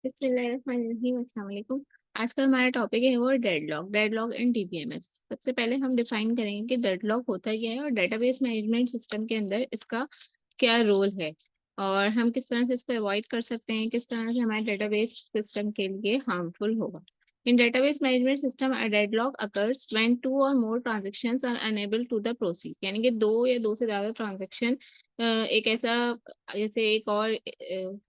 बिस्मिल्लाहिर्रहमानिर्रहीम, अस्सलाम वालेकुम। आज का हमारा टॉपिक है वो डेडलॉक इन डीबीएमएस। सबसे पहले हम डिफाइन करेंगे कि डेडलॉक होता क्या है और डेटाबेस मैनेजमेंट सिस्टम के अंदर इसका क्या रोल है और हम किस तरह से इसको अवॉइड कर सकते हैं, किस तरह से हमारे डेटाबेस सिस्टम के लिए हार्मफुल होगा। In database management system a deadlock occurs when two or more transactions are unable to the proceed, यानी कि दो या दो से ज्यादा ट्रांजैक्शन एक ऐसा, जैसे एक और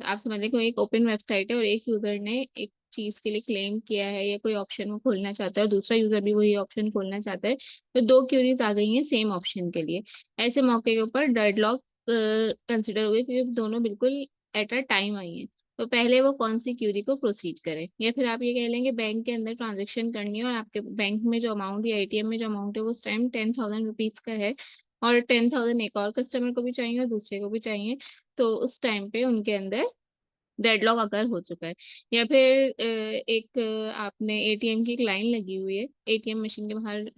आप समझ लें कि एक ओपन वेबसाइट है और एक यूजर ने एक चीज के लिए क्लेम किया है या कोई ऑप्शन वो खोलना चाहता है और दूसरा यूजर भी वही ऑप्शन खोलना चाहता है, तो दो क्यूरीज आ गई हैं सेम ऑप्शन के लिए। ऐसे मौके के ऊपर डेडलॉक कंसिडर हुए क्योंकि दोनों बिल्कुल एट अ टाइम आई हैं। तो पहले वो कौन सी क्यूरी को प्रोसीड करें, या फिर आप ये कह लेंगे बैंक के अंदर ट्रांजेक्शन करनी है और आपके बैंक में जो अमाउंट या एटीएम में जो अमाउंट है वो उस टाइम 10,000 रुपीज का है और 10,000 एक और कस्टमर को भी चाहिए और दूसरे को भी चाहिए। तो उस टाइम पे उनके अंदर डेडलॉक अगर हो चुका है। या फिर एक आपने एटीएम की एक लाइन लगी हुई है, एटीएम मशीन के बाहर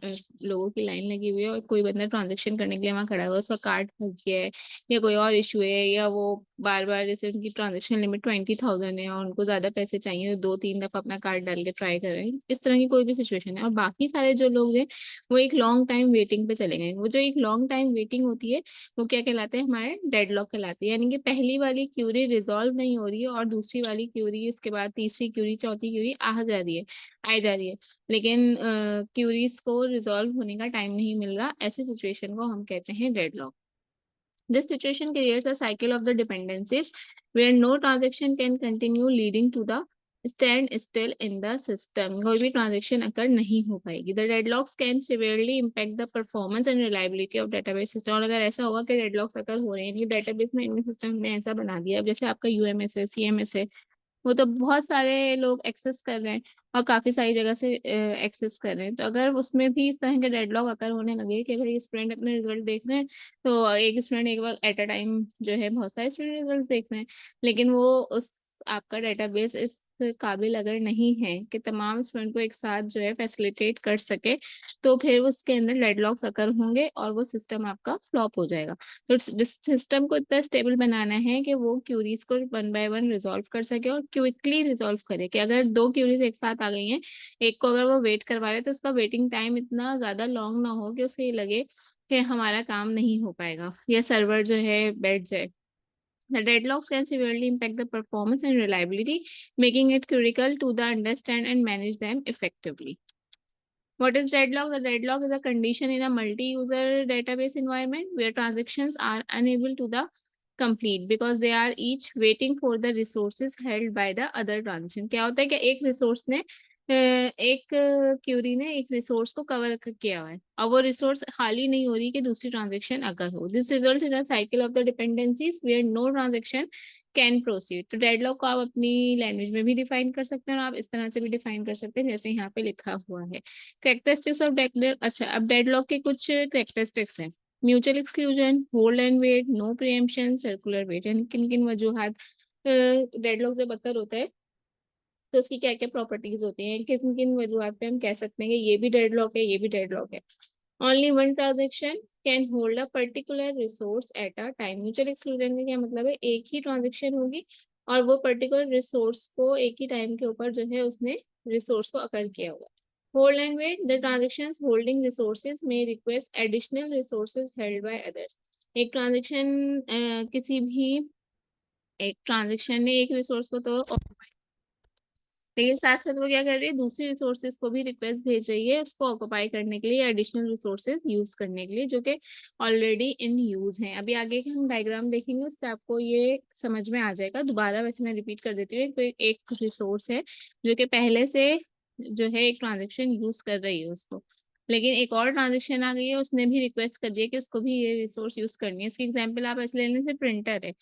लोगों की लाइन लगी हुई है और कोई बंदा ट्रांजेक्शन करने के लिए वहां खड़ा हुआ है, उसका कार्ड फंस गया है या कोई और इशू है, या वो बार बार, जैसे उनकी ट्रांजेक्शन लिमिट 20,000 है और उनको ज्यादा पैसे चाहिए तो दो तीन दफा अपना कार्ड डाल के ट्राई कर रहे हैं, इस तरह की कोई भी सिचुएशन है और बाकी सारे जो लोग हैं वो एक लॉन्ग टाइम वेटिंग पे चले गए। वो जो एक लॉन्ग टाइम वेटिंग होती है वो क्या कहलाते हैं, हमारे डेडलॉक कहलाती है। यानी कि पहली वाली क्यूरी रिजॉल्व नहीं हो रही है और दूसरी वाली क्यूरी, उसके बाद तीसरी क्यूरी, चौथी क्यूरी आ जा रही है, आई जा रही है, लेकिन क्यूरीज को रिजॉल्व होने का टाइम नहीं मिल रहा। ऐसी सिचुएशन को हम कहते हैं deadlock. This situation creates a cycle of the dependencies where no transaction can continue, leading to the stand still in the system. कोई भी transaction अकर नहीं हो पाएगी। The deadlocks can severely impact the performance and reliability of database system। और अगर ऐसा होगा कि deadlocks अकर हो रहे हैं, ये database management system ने ऐसा बना दिया, अब जैसे आपका यूएमएस है, सीएमएस है, वो तो बहुत सारे लोग एक्सेस कर रहे हैं और काफी सारी जगह से एक्सेस कर रहे हैं। तो अगर उसमें भी इस तरह के डेडलॉक अगर होने लगे कि भाई स्टूडेंट अपने रिजल्ट देख रहे हैं, तो एक स्टूडेंट एक बार एट अ टाइम जो है बहुत सारे स्टूडेंट रिजल्ट देख रहे हैं, लेकिन वो उस आपका डेटाबेस इस काबिल अगर नहीं है कि तमाम स्टूडेंट को एक साथ जो है फैसिलिटेट कर सके, तो फिर उसके अंदर डेडलॉक्स अकर होंगे और वो सिस्टम आपका फ्लॉप हो जाएगा। तो सिस्टम को इतना स्टेबल बनाना है कि वो क्यूरीज को वन बाय वन रिजॉल्व कर सके और क्विकली रिजॉल्व करे, कि अगर दो क्यूरीज एक साथ आ गई हैं, एक को अगर वो वेट करवा रहे तो उसका वेटिंग टाइम इतना ज्यादा लॉन्ग ना हो कि उसे ये लगे कि हमारा काम नहीं हो पाएगा या सर्वर जो है बैठ जाए। The deadlocks can severely impact the performance and reliability, making it critical to the understand and manage them effectively. What is deadlock? The deadlock is a condition in a multi-user database environment where transactions are unable to the complete because they are each waiting for the resources held by the other transaction। क्या होता है कि एक resource ने एक Curie ने एक resource को कवर किया हुआ है और वो रिसोर्स खाली नहीं हो रही कि दूसरी ट्रांजेक्शन अगर हो। This result in a cycle of the dependencies where no transaction can proceed. तो डेडलॉक को आप अपनी लैंग्वेज में भी डिफाइन कर सकते हैं और आप इस तरह से भी डिफाइन कर सकते हैं जैसे यहाँ पे लिखा हुआ है। Characteristics of deadlock. अच्छा, अब डेडलॉक के कुछ करेक्टरिस्टिक्स हैं। Mutual exclusion, hold and wait, no preemption, circular wait. यानी किन किन वजूहात डेडलॉक जब अकर होता है तो उसकी क्या क्या प्रॉपर्टीज होती हैं, किन किन वजूहात पे हम कह सकते हैं कि ये भी डेडलॉक है, ये भी डेडलॉक है। Only one transaction can hold a particular resource at a time. Mutual exclusion का क्या मतलब है, एक ही ट्रांजेक्शन होगी और वो पर्टिकुलर रिसोर्स को एक ही टाइम के ऊपर जो है उसने रिसोर्स को अकर किया हुआ। Hold and wait, the transactions holding resources may request additional resources held by others. एक ट्रांजेक्शन किसी भी एक ट्रांजेक्शन ने एक रिसोर्स को तो, लेकिन साथ साथ वो क्या कर रही है, दूसरी रिसोर्सेज को भी रिक्वेस्ट भेज रही है उसको ऑक्युपाई करने के लिए, एडिशनल रिसोर्सेज यूज करने के लिए जो कि ऑलरेडी इन यूज हैं। अभी आगे के हम डायग्राम देखेंगे उससे आपको ये समझ में आ जाएगा। दोबारा वैसे मैं रिपीट कर देती हूँ, एक रिसोर्स है जो कि पहले से जो है एक ट्रांजेक्शन यूज कर रही है उसको, लेकिन एक और ट्रांजेक्शन आ गई है उसने भी रिक्वेस्ट कर दिया कि उसको भी ये रिसोर्स यूज करनी है। इसकी एग्जांपल आप ऐसे लेने से, प्रिंटर है,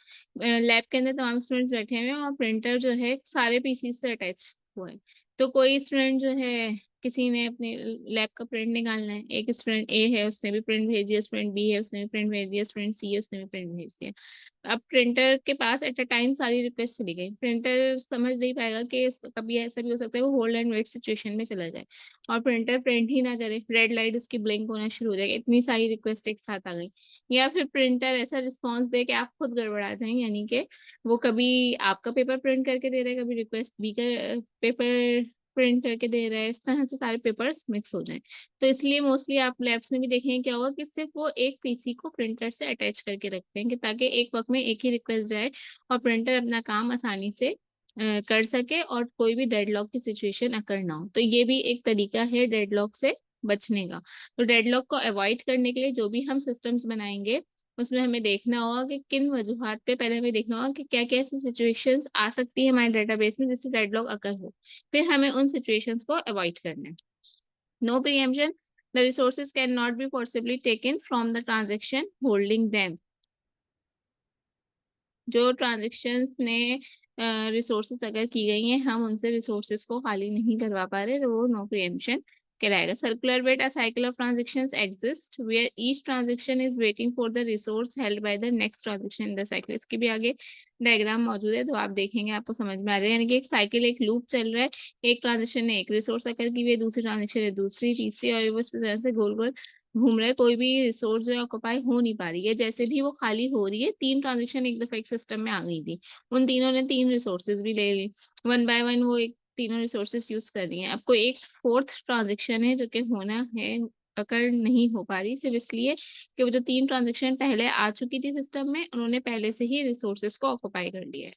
लैब के अंदर तमाम स्टूडेंट्स बैठे हुए हैं और प्रिंटर जो है सारे पीसी से अटैच हुआ है। तो कोई स्टूडेंट जो है किसी ने अपने लैब का प्रिंट निकालना है, एक स्टूडेंट ए है उसने भी प्रिंट भेज दिया, स्टूडेंट बी है उसने भी प्रिंट भेज दिया, स्टूडेंट सी है उसने भी प्रिंट भेज दिया। अब प्रिंटर के पास एट अ टाइम सारी रिक्वेस्ट चली गई, प्रिंटर समझ नहीं पाएगा कि कभी ऐसा भी हो सकता है वो होल्ड एंड वेट सिचुएशन में चला जाए और प्रिंटर प्रिंट ही ना करे, रेड लाइट उसकी ब्लिंक होना शुरू हो जाएगी, इतनी सारी रिक्वेस्ट एक साथ आ गई। या फिर प्रिंटर ऐसा रिस्पॉन्स दे कि आप खुद गड़बड़ा जाएं, यानी कि वो कभी आपका पेपर प्रिंट करके दे रहा है, कभी रिक्वेस्ट बी का पेपर प्रिंट करके दे रहा है, इस तरह से सारे पेपर्स मिक्स हो जाएं। तो इसलिए मोस्टली आप लैब्स में भी देखेंगे क्या होगा कि सिर्फ वो एक पीसी को प्रिंटर से अटैच करके रखते हैं कि ताकि एक वक्त में एक ही रिक्वेस्ट जाए और प्रिंटर अपना काम आसानी से कर सके और कोई भी डेडलॉक की सिचुएशन अकर ना हो। तो ये भी एक तरीका है डेडलॉक से बचने का। तो डेडलॉक को अवॉइड करने के लिए जो भी हम सिस्टम्स बनाएंगे उसमें हमें देखना होगा कि किन वजूहात पे, पहले हमें देखना होगा कि क्या क्या ऐसी सिचुएशंस आ सकती है हमारे डेटाबेस में जिससे डेडलॉक अकर हो, फिर हमें उन सिचुएशंस को अवॉइड करना है। No preemption, the resources can not be possibly taken from the transaction holding them. जो ट्रांजेक्शन्स ने रिसोर्सेज अगर की गई हैं हम उनसे रिसोर्सेज को खाली नहीं करवा पा रहे तो वो नो प्रीएम्पशन कहलाएगा। Circular wait, a cycle of transactions exist where each transaction is waiting for the resource held by the next transaction in the cycle. इसके भी आगे डायग्राम मौजूद है तो आप देखेंगे आपको समझ में आ जाएगा, यानी कि एक साइकिल, एक लूप चल रहा है, एक ट्रांजेक्शन ने एक रिसोर्स अकर की हुई है, दूसरी ट्रांजेक्शन ने दूसरी, तीसरी, और वो इस तरह से गोल गोल घूम रहा है, कोई भी रिसोर्स जो है ऑक्युपाई हो नहीं पा रही है। जैसे भी वो खाली हो रही है, तीन ट्रांजेक्शन एक दफा एक सिस्टम में आ गई थी, उन तीनों ने तीन रिसोर्सेज भी ले ली, वन बाय वन वो एक तीनों रिसोर्सेज यूज कर रही हैं। अब कोई एक फोर्थ ट्रांजेक्शन है जो कि होना है, अकर नहीं हो पा रही सिर्फ इसलिए कि वो जो तीन ट्रांजेक्शन पहले आ चुकी थी सिस्टम में उन्होंने पहले से ही रिसोर्सेज को ऑक्युपाई कर लिया है।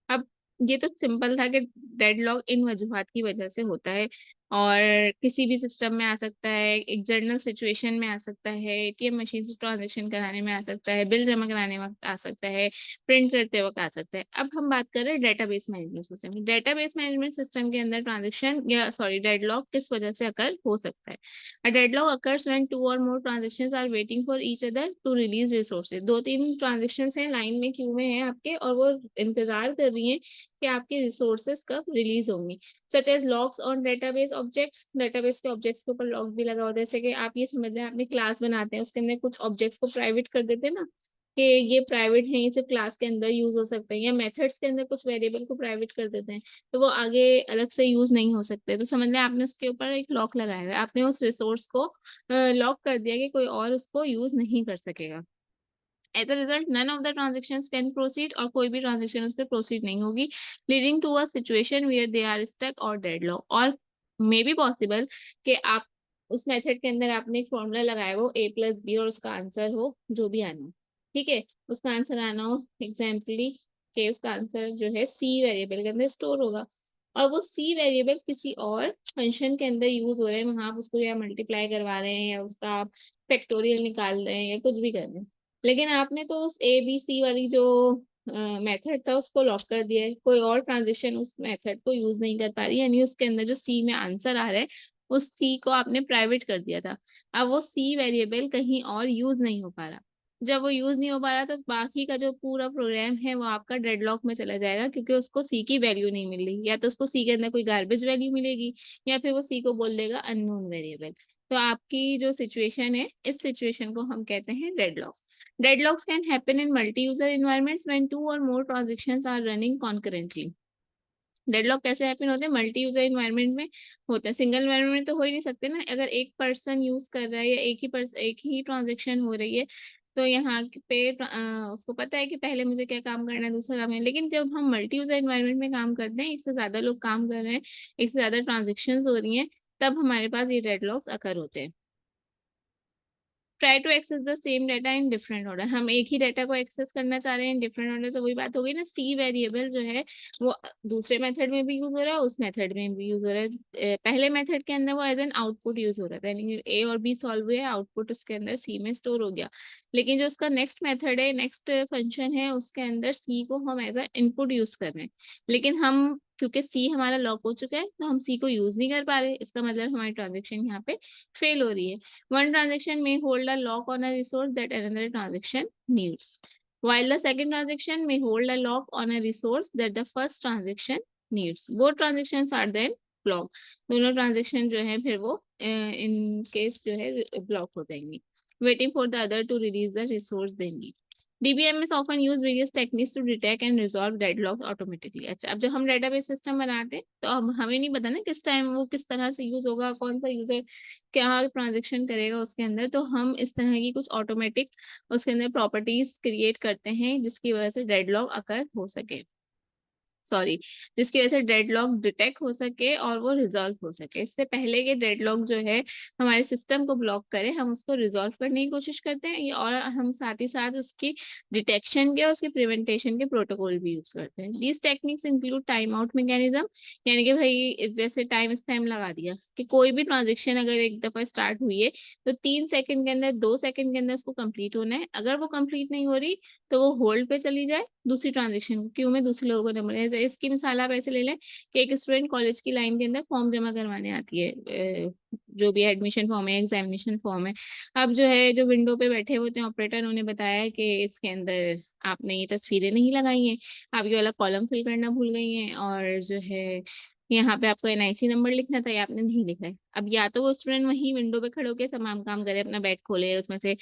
अब ये तो सिंपल था कि डेडलॉक इन वजूहात की वजह से होता है और किसी भी सिस्टम में आ सकता है, एक जर्नल सिचुएशन में आ सकता है, एटीएम मशीन से ट्रांजैक्शन कराने में आ सकता है, बिल जमा कराने वक्त आ सकता है, प्रिंट करते वक्त आ सकता है। अब हम बात कर रहे हैं database management system. Database management system के अंदर ट्रांजेक्शन या सॉरी डेडलॉक किस वजह से अकर हो सकता है। A deadlock occurs when two or more transactions are waiting for each other to release resources। दो तीन ट्रांजेक्शन्स हैं लाइन में, क्यू में हैं आपके, और वो इंतजार कर रही हैं कि आपके रिसोर्सेज कब रिलीज होंगे। Such as locks on database objects, database के ऑब्जेक्ट्स के ऊपर लॉक भी लगा होता है, जैसे कि आप ये समझ लें अपनी क्लास बनाते हैं उसके अंदर कुछ ऑब्जेक्ट्स को प्राइवेट कर देते हैं ना कि ये प्राइवेट है, ये सिर्फ क्लास के अंदर यूज हो सकते हैं, या मेथड्स के अंदर कुछ वेरिएबल को प्राइवेट कर देते हैं तो वो आगे अलग से यूज नहीं हो सकते। तो समझ लें आपने उसके ऊपर एक लॉक लगाया हुआ है, आपने उस रिसोर्स को लॉक कर दिया कि कोई और उसको यूज नहीं कर सकेगा। As a result none of the transactions can proceed, और कोई भी ट्रांजेक्शन उस पर प्रोसीड नहीं होगी, leading to a situation where they are stuck और डेडलॉक। और मे बी पॉसिबल कि आप उस मेथड के अंदर आपने एक फॉर्मूला लगाया हो ए प्लस बी और उसका आंसर हो जो भी आना हो, ठीक है, उसका आंसर आना हो एग्जाम्पली के उसका आंसर जो है सी वेरिएबल के अंदर स्टोर होगा और वो सी वेरिएबल किसी और फंक्शन के अंदर यूज हो रहे हैं, वहां आप उसको या मल्टीप्लाई करवा रहे हैं या उसका आप फैक्टोरियल निकाल रहे हैं या कुछ भी कर रहे हैं, लेकिन आपने तो उस ए बी सी वाली जो मेथड था उसको लॉक कर दिया है, कोई और ट्रांजेक्शन उस मेथड को यूज नहीं कर पा रही, यानी उसके अंदर जो सी में आंसर आ रहा है उस सी को आपने प्राइवेट कर दिया था। अब वो सी वेरिएबल कहीं और यूज नहीं हो पा रहा, जब वो यूज नहीं हो पा रहा तो बाकी का जो पूरा प्रोग्राम है वो आपका डेडलॉक में चला जाएगा क्योंकि उसको सी की वैल्यू नहीं मिल रही, या तो उसको सी के अंदर कोई गार्बेज वैल्यू मिलेगी या फिर वो सी को बोल देगा अननोन वेरिएबल। तो आपकी जो सिचुएशन है इस सिचुएशन को हम कहते हैं deadlock. Deadlocks can happen in multi-user environments when two or more transactions are running concurrently। Deadlock कैसे हैपन होते हैं, मल्टी यूजर इन्वायरमेंट में होते हैं, सिंगल इन्वायरमेंट में तो हो ही नहीं सकते ना, अगर एक पर्सन यूज कर रहा है या एक ही ट्रांजेक्शन हो रही है तो यहाँ पे उसको पता है कि पहले मुझे क्या काम करना है दूसरा काम है, लेकिन जब हम मल्टी यूजर इन्वायरमेंट में काम करते हैं एक से ज्यादा लोग काम कर रहे हैं, एक से ज्यादा ट्रांजेक्शन हो रही हैं, तब हमारे पास ये डेडलॉक्स अकर होते हैं। Try to access the same data in different order, हम एक ही डाटा को एक्सेस करना चाह रहे हैं डिफरेंट ऑर्डर, तो वही बात हो गई ना, सी वेरिएबल जो है वो दूसरे मेथड में भी यूज हो रहा है उस मेथड में भी यूज हो रहा है। पहले मेथड के अंदर वो एज एन आउटपुट यूज हो रहा था, यानी ए और बी सॉल्व हुए, आउटपुट उसके अंदर सी में स्टोर हो गया, लेकिन जो उसका नेक्स्ट मेथड है, नेक्स्ट फंक्शन है, उसके अंदर सी को हम एज ए इनपुट यूज कर रहे हैं, लेकिन हम क्योंकि सी हमारा लॉक हो चुका है तो हम सी को यूज नहीं कर पा रहे, इसका मतलब हमारी ट्रांजेक्शन यहाँ पे फेल हो रही है। One transaction may hold a lock on a resource that another transaction needs, while the second transaction may hold a lock on a resource that the first transaction needs. Both transactions are then block. दोनों transaction जो है फिर वो in case जो है block हो जाएंगी. Waiting for the other to release the resource they need. DBMS often use various techniques to detect and resolve deadlocks automatically. अच्छा, अब जब हम डेटाबेस सिस्टम बनाते हैं तो अब हमें नहीं पता ना किस टाइम वो किस तरह से यूज होगा, कौन सा यूजर क्या ट्रांजेक्शन करेगा उसके अंदर, तो हम इस तरह की कुछ ऑटोमेटिक उसके अंदर प्रॉपर्टीज क्रिएट करते हैं जिसकी वजह से डेडलॉक अकर हो सके, सॉरी, जिसकी वजह से डेडलॉक डिटेक्ट हो सके और वो रिजॉल्व हो सके. इससे पहले कि डेडलॉक जो है हमारे सिस्टम को ब्लॉक करे, हम उसको रिजॉल्व करने की कोशिश करते हैं और हम साथ ही साथ उसकी डिटेक्शन के और उसके प्रिवेंटेशन के प्रोटोकॉल भी यूज करते हैं. These techniques include time out mechanism, यानी कि भाई जैसे टाइम स्पैम लगा दिया कि कोई भी ट्रांजेक्शन अगर एक दफा स्टार्ट हुई है तो 3 सेकंड के अंदर, 2 सेकंड के अंदर उसको कंप्लीट होना है. अगर वो कंप्लीट नहीं हो रही तो वो होल्ड पे चली जाए दूसरी ट्रांजेक्शन क्यू में, दूसरे लोगों को नंबर. इसकी मिसाल आप ऐसे ले लें कि एक स्टूडेंट कॉलेज की लाइन के अंदर फॉर्म जमा करवाने आती है, जो भी एडमिशन फॉर्म है, एग्जामिनेशन फॉर्म है. अब जो है जो विंडो पे बैठे होते हैं ऑपरेटर, उन्होंने बताया कि इसके अंदर आपने ये तस्वीरें नहीं लगाई हैं, आप ये वाला कॉलम फिल करना भूल गई हैं, और जो है यहाँ पे आपको एनआईसी नंबर लिखना था, ये आपने नहीं लिखा है. अब या तो वो स्टूडेंट वहीं विंडो पे खड़े होकर तमाम काम करे, अपना बैग खोले, उसमें से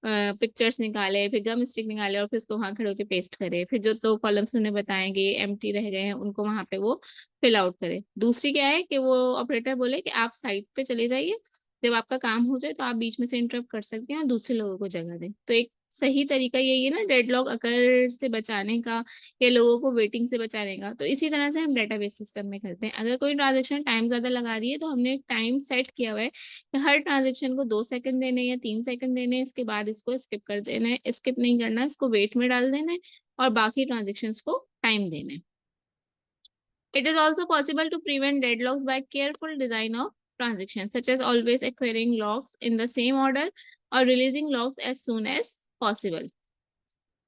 पिक्चर्स निकाले, फिर गम स्टिक निकाले और फिर उसको वहां खड़े होकर पेस्ट करे, फिर जो तो कॉलम्स उन्हें बताएंगे एम्प्टी रह गए हैं उनको वहां पे वो फिल आउट करे. दूसरी क्या है कि वो ऑपरेटर बोले कि आप साइट पे चले जाइए, जब आपका काम हो जाए तो आप बीच में से इंटरप्ट कर सकते हैं और दूसरे लोगों को जगह दें. तो एक सही तरीका यही है ना डेडलॉक अकर से बचाने का या लोगों को वेटिंग से बचाने का. तो इसी तरह से हम डेटाबेस सिस्टम में करते हैं. अगर कोई ट्रांजेक्शन टाइम ज्यादा लगा रही है तो हमने एक टाइम सेट किया हुआ है कि हर ट्रांजेक्शन को 2 सेकंड देने या 3 सेकंड देने, इसके बाद इसको स्किप कर देना है, स्किप नहीं करना, इसको वेट में डाल देना है और बाकी ट्रांजेक्शन्स को टाइम देना है. It is also possible to prevent deadlocks by careful design of transactions, such as always acquiring logs in the same order or releasing logs as soon as possible.